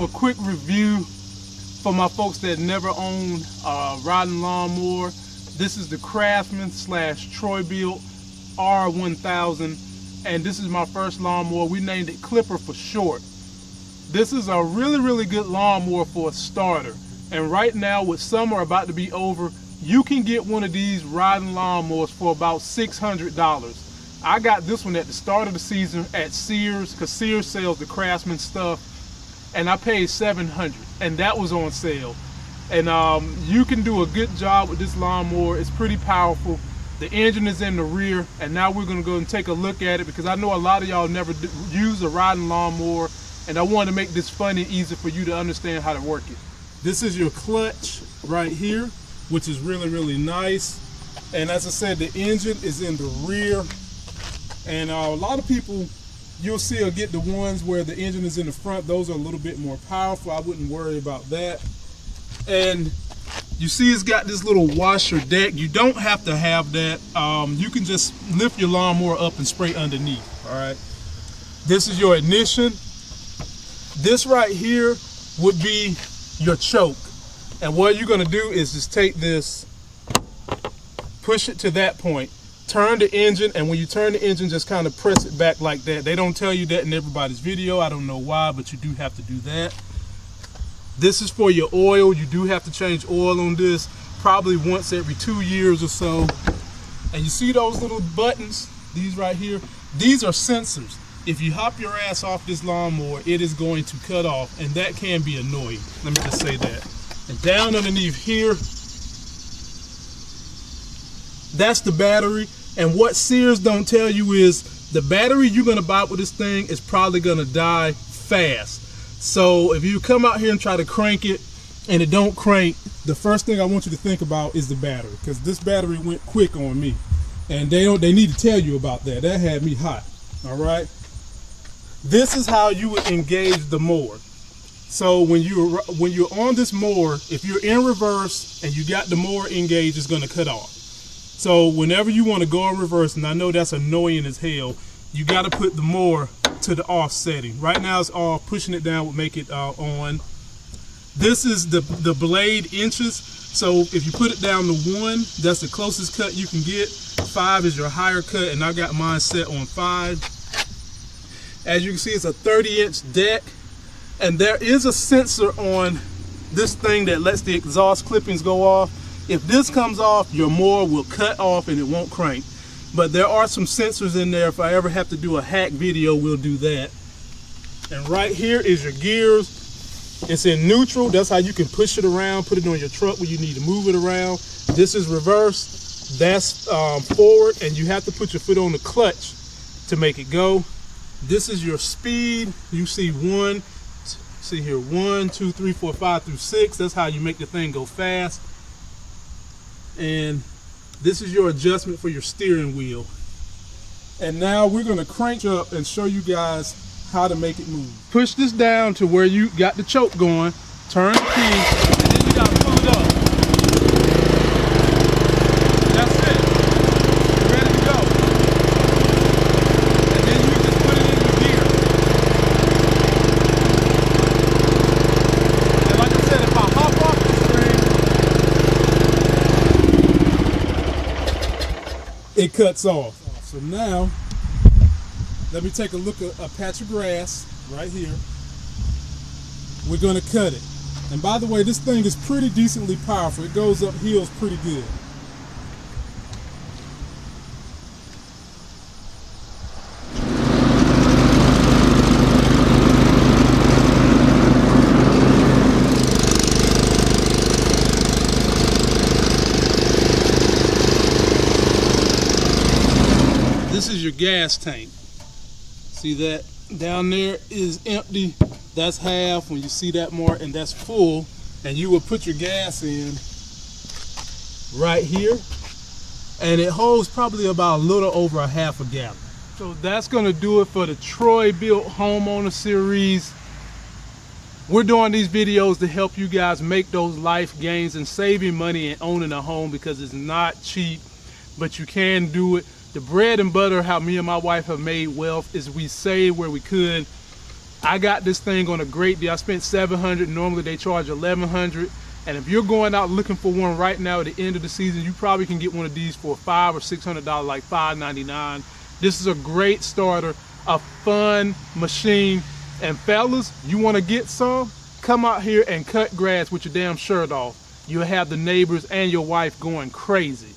a quick review for my folks that never owned a riding lawnmower. This is the Craftsman / TroyBilt R1000, and this is my first lawnmower. We named it Clipper for short. This is a really good lawnmower for a starter. And right now, with summer about to be over, you can get one of these riding lawnmowers for about $600. I got this one at the start of the season at Sears, because Sears sells the Craftsman stuff, and I paid $700, and that was on sale. And you can do a good job with this lawnmower. It's pretty powerful. The engine is in the rear, and now we're going to go and take a look at it, because I know a lot of y'all never use a riding lawnmower, and I wanted to make this fun and easy for you to understand how to work it. This is your clutch right here, which is really nice. And as I said, the engine is in the rear. And a lot of people, you'll see, will get the ones where the engine is in the front. Those are a little bit more powerful. I wouldn't worry about that. And you see it's got this little washer deck. You don't have to have that. You can just lift your lawnmower up and spray underneath, all right? This is your ignition. This right here would be your choke. And what you're gonna do is just take this, push it to that point, turn the engine, and when you turn the engine, just kind of press it back like that. They don't tell you that in everybody's video. I don't know why, but you do have to do that. This is for your oil. You do have to change oil on this probably once every 2 years or so. And you see those little buttons, these right here? These are sensors. If you hop your ass off this lawnmower, it is going to cut off, and that can be annoying. Let me just say that. And down underneath here, that's the battery. And what Sears don't tell you is the battery you're gonna buy with this thing is probably gonna die fast. So if you come out here and try to crank it and it don't crank, the first thing I want you to think about is the battery, because this battery went quick on me. And they need to tell you about that. That had me hot, all right? This is how you would engage the mower. So when you're on this mower, if you're in reverse and you got the mower engaged, it's gonna cut off. So whenever you want to go in reverse, and I know that's annoying as hell, you got to put the mower to the off setting. Right now it's off. Pushing it down would make it on. This is the blade inches. So if you put it down to 1, that's the closest cut you can get. 5 is your higher cut, and I got mine set on 5. As you can see, it's a 30-inch deck, and there is a sensor on this thing that lets the exhaust clippings go off. If this comes off, your mower will cut off and it won't crank. But there are some sensors in there. If I ever have to do a hack video, we'll do that. And right here is your gears. It's in neutral. That's how you can push it around, put it on your truck when you need to move it around. This is reverse. That's forward, and you have to put your foot on the clutch to make it go. This is your speed. You see 1, see here, 1, 2, 3, 4, 5 through 6. That's how you make the thing go fast. And this is your adjustment for your steering wheel. And now we're gonna crank up and show you guys how to make it move. Push this down to where you got the choke going, turn the key, and then you gotta pull it up. That's it. You're ready to go. And then you just put it in the gear. And like I said, if I hop off the string, it cuts off. So now, let me take a look at a patch of grass right here. We're gonna cut it. And by the way, this thing is pretty decently powerful. It goes up hills pretty good. This is your gas tank. See that? Down there is empty. That's half. When you see that mark, and that's full, and you will put your gas in right here, and it holds probably about a little over a half a gallon. So that's gonna do it for the TroyBilt homeowner series. We're doing these videos to help you guys make those life gains and saving money and owning a home, because it's not cheap, but you can do it. The bread and butter, how me and my wife have made wealth, is we save where we could. I got this thing on a great deal. I spent $700. Normally they charge $1,100. And if you're going out looking for one right now at the end of the season, you probably can get one of these for $500 or $600, like $599. This is a great starter, a fun machine. And fellas, you want to get some? Come out here and cut grass with your damn shirt off. You'll have the neighbors and your wife going crazy.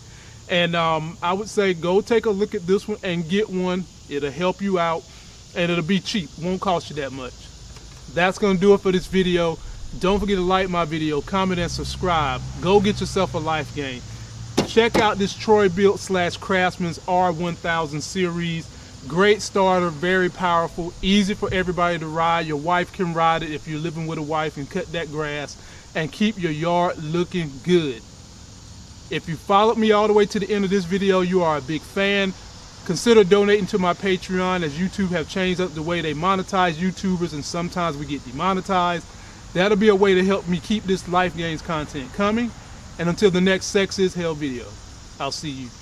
And I would say go take a look at this one and get one. It'll help you out and it'll be cheap. Won't cost you that much. That's going to do it for this video. Don't forget to like my video, comment, and subscribe. Go get yourself a life gain. Check out this TroyBilt / Craftsman's R1000 series. Great starter, very powerful, easy for everybody to ride. Your wife can ride it if you're living with a wife and cut that grass and keep your yard looking good. If you followed me all the way to the end of this video, you are a big fan. Consider donating to my Patreon, as YouTube have changed up the way they monetize YouTubers and sometimes we get demonetized. That'll be a way to help me keep this Life Gains content coming. And until the next Sex is Hell video, I'll see you.